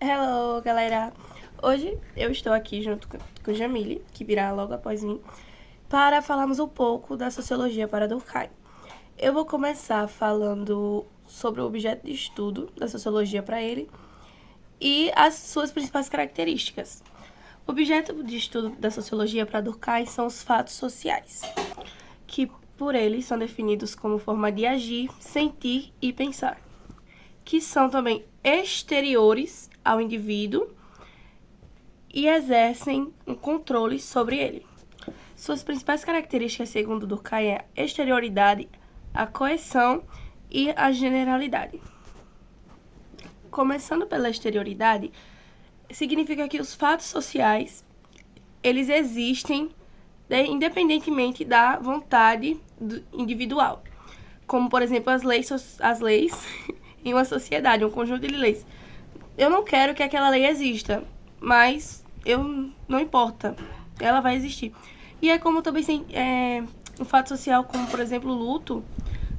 Hello, galera! Hoje eu estou aqui junto com Jamile, que virá logo após mim, para falarmos um pouco da sociologia para Durkheim. Eu vou começar falando sobre o objeto de estudo da sociologia para ele e as suas principais características. O objeto de estudo da sociologia para Durkheim são os fatos sociais, que por ele são definidos como forma de agir, sentir e pensar, que são também exteriores ao indivíduo e exercem um controle sobre ele. Suas principais características, segundo Durkheim, é a exterioridade, a coerção e a generalidade. Começando pela exterioridade, significa que os fatos sociais eles existem independentemente da vontade individual, como por exemplo as leis em uma sociedade, um conjunto de leis. Eu não quero que aquela lei exista, mas não importa, ela vai existir. E é como também um fato social, como por exemplo o luto.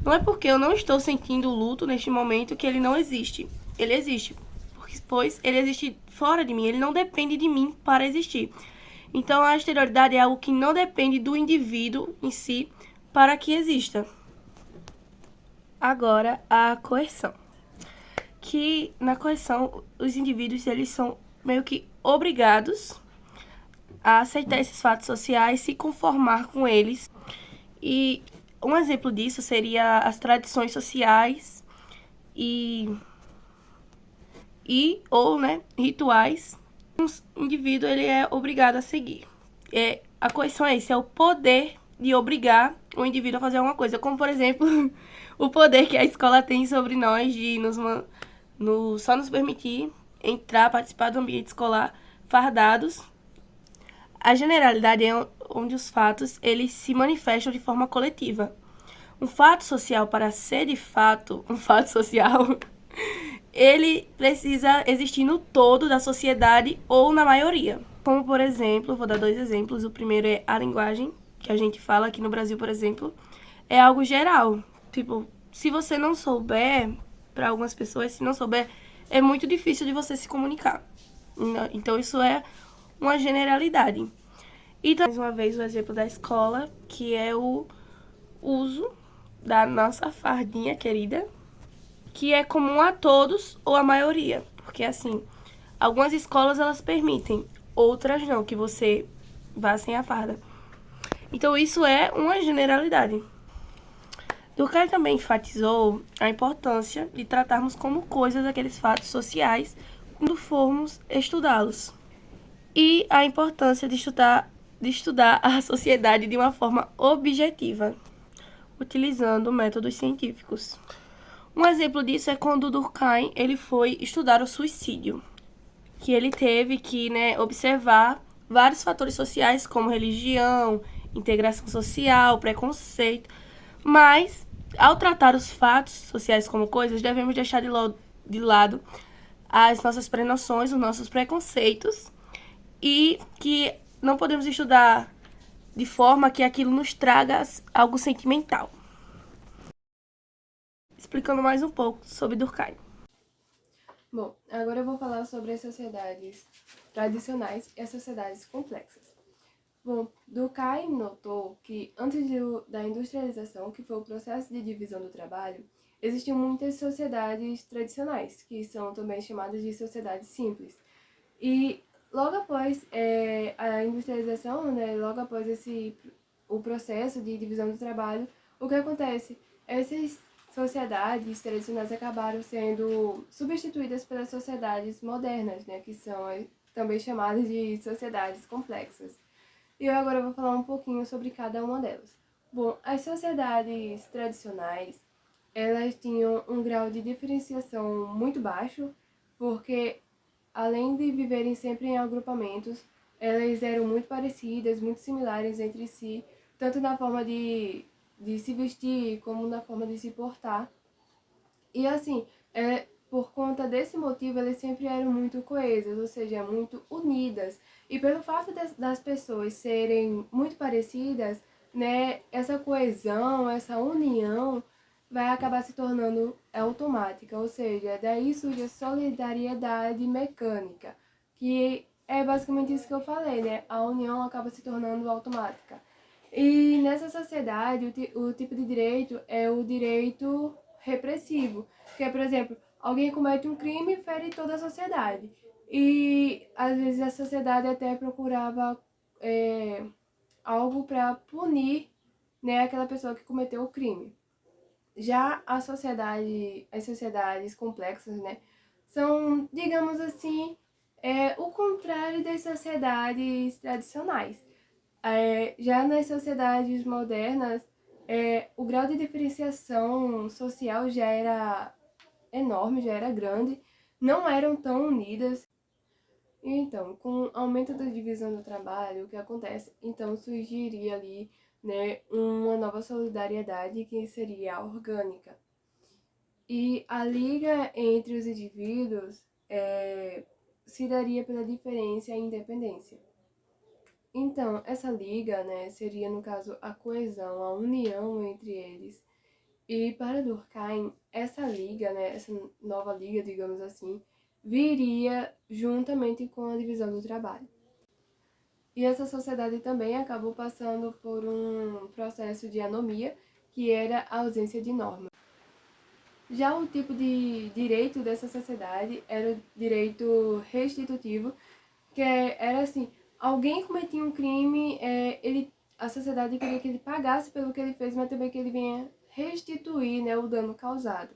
Não é porque eu não estou sentindo o luto neste momento que ele não existe. Ele existe, pois ele existe fora de mim, ele não depende de mim para existir. Então a exterioridade é algo que não depende do indivíduo em si para que exista. Agora, a coerção. Que na coerção os indivíduos eles são meio que obrigados a aceitar esses fatos sociais, se conformar com eles. E um exemplo disso seria as tradições sociais ou rituais que um indivíduo ele é obrigado a seguir. A coerção é isso, é o poder de obrigar o indivíduo a fazer alguma coisa, como por exemplo o poder que a escola tem sobre nós de só nos permitir entrar, participar do ambiente escolar fardados. A generalidade é onde os fatos eles se manifestam de forma coletiva. Um fato social, para ser de fato um fato social, ele precisa existir no todo da sociedade ou na maioria. Como, por exemplo, vou dar 2 exemplos. O primeiro é a linguagem, que a gente fala aqui no Brasil, por exemplo, é algo geral. Tipo, se você não souber, para algumas pessoas, se não souber, é muito difícil de você se comunicar. Então, isso é uma generalidade. E mais uma vez o exemplo da escola, que é o uso da nossa fardinha querida, que é comum a todos ou a maioria. Porque assim, algumas escolas elas permitem, outras não, que você vá sem a farda. Então isso é uma generalidade. Durkheim também enfatizou a importância de tratarmos como coisas aqueles fatos sociais quando formos estudá-los. E a importância de estudar a sociedade de uma forma objetiva, utilizando métodos científicos. Um exemplo disso é quando Durkheim ele foi estudar o suicídio, que ele teve que observar vários fatores sociais como religião, integração social, preconceito, mas ao tratar os fatos sociais como coisas, devemos deixar de lado as nossas prenoções, os nossos preconceitos, e que não podemos estudar de forma que aquilo nos traga algo sentimental. Explicando mais um pouco sobre Durkheim. Bom, agora eu vou falar sobre as sociedades tradicionais e as sociedades complexas. Bom, Durkheim notou que antes da industrialização, que foi o processo de divisão do trabalho, existiam muitas sociedades tradicionais, que são também chamadas de sociedades simples. E logo após a industrialização, logo após o processo de divisão do trabalho, o que acontece? Essas sociedades tradicionais acabaram sendo substituídas pelas sociedades modernas, que são também chamadas de sociedades complexas. E eu agora vou falar um pouquinho sobre cada uma delas. Bom, as sociedades tradicionais, elas tinham um grau de diferenciação muito baixo, porque além de viverem sempre em agrupamentos, elas eram muito parecidas, muito similares entre si, tanto na forma de se vestir como na forma de se portar. E assim, por conta desse motivo, elas sempre eram muito coesas, ou seja, muito unidas. E pelo fato das pessoas serem muito parecidas, essa coesão, essa união, vai acabar se tornando automática, ou seja, daí surge a solidariedade mecânica, que é basicamente isso que eu falei, né? A união acaba se tornando automática. E nessa sociedade, o tipo de direito é o direito repressivo, que é, por exemplo, alguém comete um crime e fere toda a sociedade. E às vezes a sociedade até procurava algo para punir, né, aquela pessoa que cometeu o crime. Já as sociedades complexas, né, são, digamos assim, o contrário das sociedades tradicionais. Já nas sociedades modernas, o grau de diferenciação social já era enorme, já era grande, não eram tão unidas. Então, com o aumento da divisão do trabalho, o que acontece? Então, surgiria ali, né, uma nova solidariedade que seria a orgânica. E a liga entre os indivíduos se daria pela diferença e a independência. Então, essa liga, né, seria, no caso, a coesão, a união entre eles. E para Durkheim, essa liga, né, essa nova liga, digamos assim, viria juntamente com a divisão do trabalho. E essa sociedade também acabou passando por um processo de anomia, que era a ausência de normas. Já o tipo de direito dessa sociedade era o direito restitutivo, que era assim, alguém cometia um crime, a sociedade queria que ele pagasse pelo que ele fez, mas também que ele venha restituir, né, o dano causado.